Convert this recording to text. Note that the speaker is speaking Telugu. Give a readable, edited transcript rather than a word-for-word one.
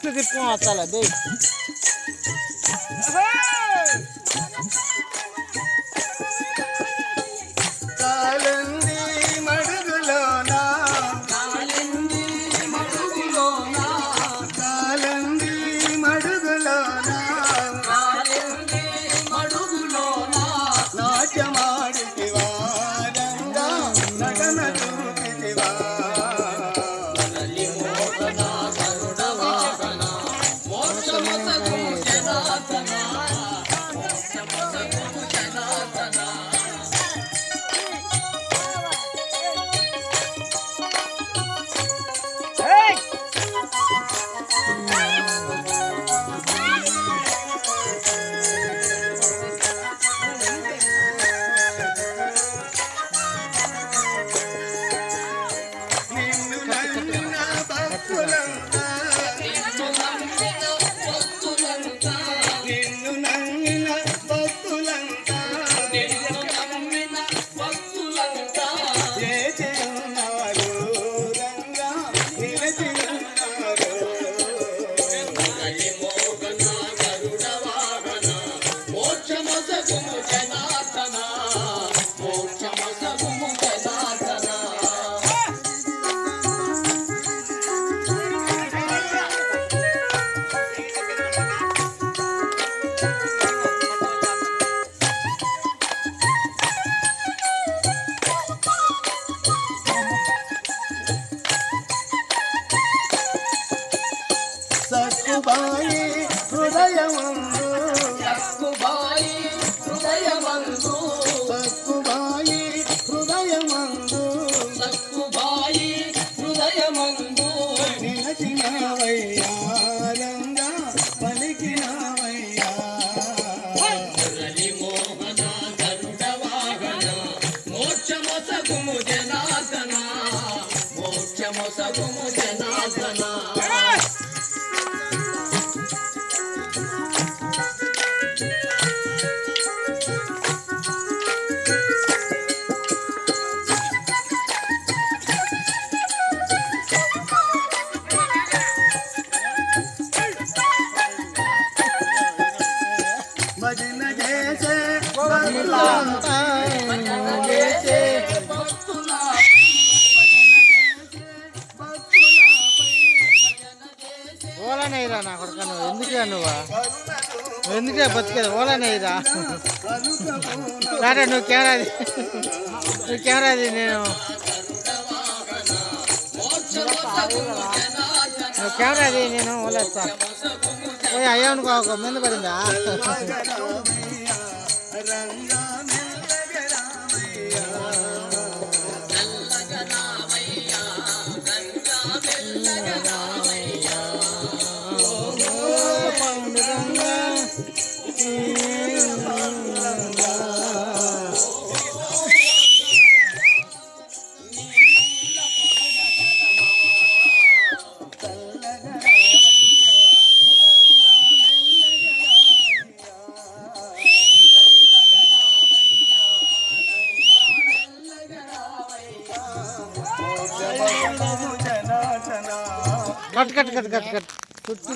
ఇట్లు తిప్పుకొని వస్తాలే దే సక్కుబాయి హృదయమందు సక్కుబాయి హృదయమందు సక్కుబాయి హృదయమందు సక్కుబాయి హృదయమందు నిలచినవయ్యా రంగా పలికినవయ్యా మురళి మోహన గరుడ వాహన మోక్షమొసగుము జనార్దన మోక్షమొసగుము జనార్దన భజన చేసే ఓలానేరా నా కొడుక నువ్వు ఎందుకురా నువ్వు ఎందుకురా బతికేది ఓలానేరా రారా నువ్వు కెమెరాది నేను నువ్వు కెమెరాది నేను ఓలేస్తా పోయి అయ్యానుకో ఒక మంది పడిందా cut cut cut cut cut చుట్టూ